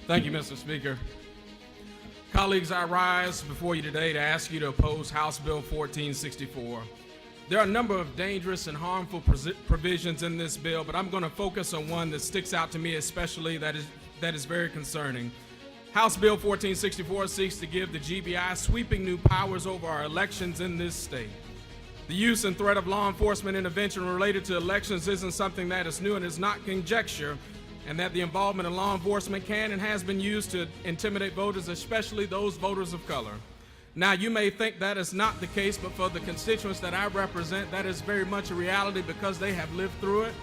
Thank you, Mr. Speaker. Colleagues, I rise before you today to ask you to oppose House Bill 1464. There are a number of dangerous and harmful provisions in this bill, but I'm going to focus on one that sticks out to me especially that is very concerning. House Bill 1464 seeks to give the GBI sweeping new powers over our elections in this state. The use and threat of law enforcement intervention related to elections isn't something that is new and is not conjecture, and that the involvement of law enforcement can and has been used to intimidate voters, especially those voters of color. Now, you may think that is not the case, but for the constituents that I represent, that is very much a reality because they have lived through it.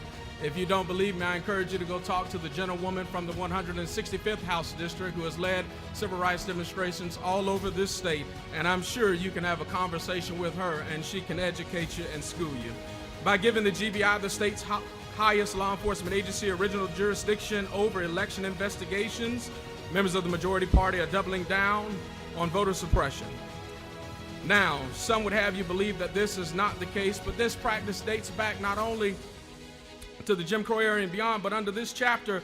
If you don't believe me, I encourage you to go talk to the gentlewoman from the 165th House District who has led civil rights demonstrations all over this state, and I'm sure you can have a conversation with her and she can educate you and school you. By giving the GBI, the state's highest law enforcement agency, original jurisdiction over election investigations, members of the majority party are doubling down on voter suppression. Now, some would have you believe that this is not the case, but this practice dates back not only to the Jim Crow era and beyond, but under this chapter,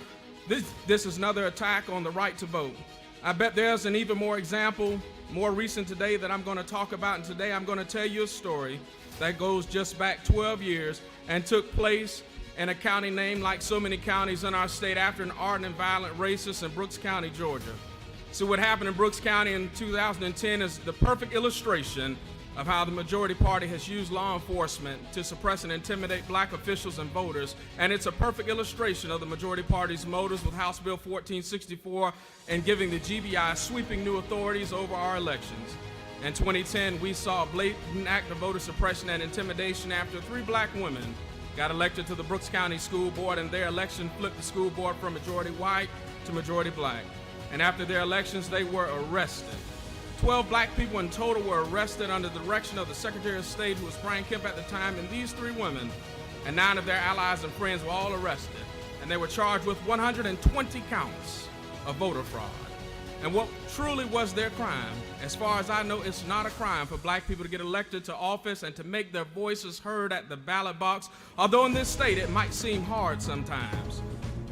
this is another attack on the right to vote. I bet there's an even more example, more recent today, that I'm going to talk about, and today I'm going to tell you a story that goes just back 12 years and took place in a county named, like so many counties in our state, after an ardent and violent racist in Brooks County, Georgia. So what happened in Brooks County in 2010 is the perfect illustration of how the majority party has used law enforcement to suppress and intimidate black officials and voters, and it's a perfect illustration of the majority party's motives with House Bill 1464 and giving the GBI sweeping new authorities over our elections. In 2010, we saw a blatant act of voter suppression and intimidation after 3 black women got elected to the Brooks County School Board, and their election flipped the school board from majority white to majority black. And after their elections, they were arrested. 12 black people in total were arrested under the direction of the Secretary of State, who was Brian Kemp at the time, and these 3 women and 9 of their allies and friends were all arrested, and they were charged with 120 counts of voter fraud. And what truly was their crime? As far as I know, it's not a crime for black people to get elected to office and to make their voices heard at the ballot box, although in this state it might seem hard sometimes.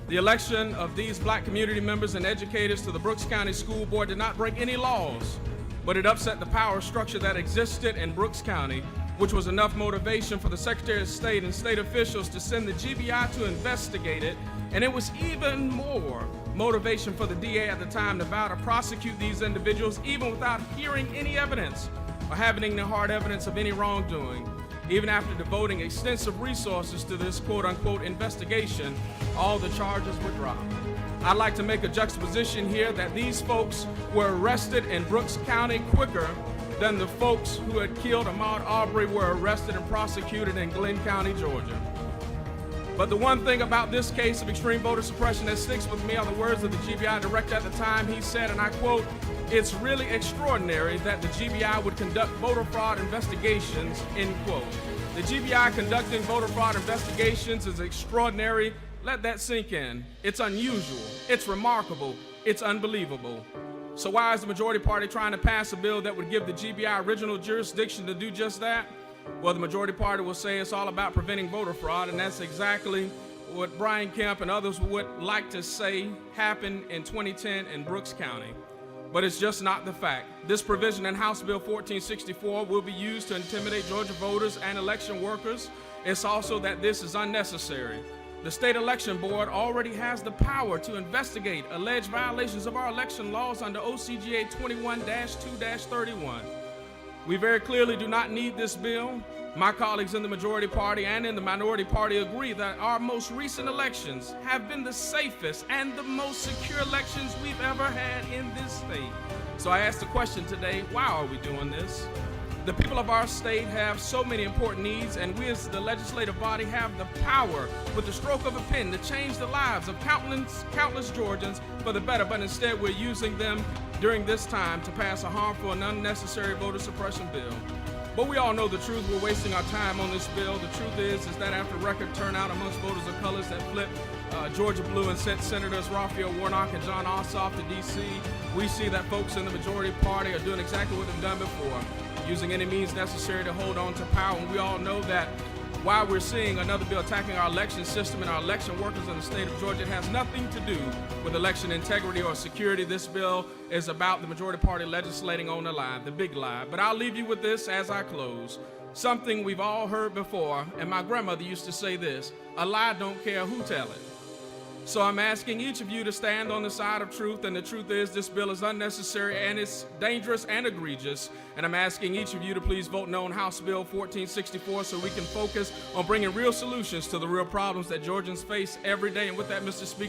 The election of these black community members and educators to the Brooks County School Board did not break any laws, but it upset the power structure that existed in Brooks County, which was enough motivation for the Secretary of State and state officials to send the GBI to investigate it, and it was even more motivation for the DA at the time to vow to prosecute these individuals even without hearing any evidence or having any hard evidence of any wrongdoing. Even after devoting extensive resources to this quote-unquote investigation, all the charges were dropped. I'd like to make a juxtaposition here that these folks were arrested in Brooks County quicker than the folks who had killed Ahmaud Arbery were arrested and prosecuted in Glenn County, Georgia. But the one thing about this case of extreme voter suppression that sticks with me are the words of the GBI director at the time. He said, and I quote, "It's really extraordinary that the GBI would conduct voter fraud investigations," end quote. The GBI conducting voter fraud investigations is extraordinary. Let that sink in. It's unusual, it's remarkable, it's unbelievable. So why is the majority party trying to pass a bill that would give the GBI original jurisdiction to do just that? Well, the majority party will say it's all about preventing voter fraud, and that's exactly what Brian Kemp and others would like to say happened in 2010 in Brooks County. But it's just not the fact. This provision in House Bill 1464 will be used to intimidate Georgia voters and election workers. It's also that this is unnecessary. The State Election Board already has the power to investigate alleged violations of our election laws under OCGA 21-2-31. We very clearly do not need this bill. My colleagues in the majority party and in the minority party agree that our most recent elections have been the safest and the most secure elections we've ever had in this state. So I ask the question today, why are we doing this? The people of our state have so many important needs, and we as the legislative body have the power with the stroke of a pen to change the lives of countless Georgians for the better, but instead we're using them during this time to pass a harmful and unnecessary voter suppression bill. But we all know the truth. We're wasting our time on this bill. The truth is that after record turnout amongst voters of colors that flipped Georgia blue and sent Senators Raphael Warnock and John Ossoff to D.C., we see that folks in the majority party are doing exactly what they've done before, using any means necessary to hold on to power. And we all know that why we're seeing another bill attacking our election system and our election workers in the state of Georgia. It has nothing to do with election integrity or security. This bill is about the majority party legislating on the lie, the big lie. But I'll leave you with this as I close. Something we've all heard before, and my grandmother used to say this: a lie don't care who tell it. So I'm asking each of you to stand on the side of truth, and the truth is this bill is unnecessary and it's dangerous and egregious. And I'm asking each of you to please vote no on House Bill 1464 so we can focus on bringing real solutions to the real problems that Georgians face every day. And with that, Mr. Speaker,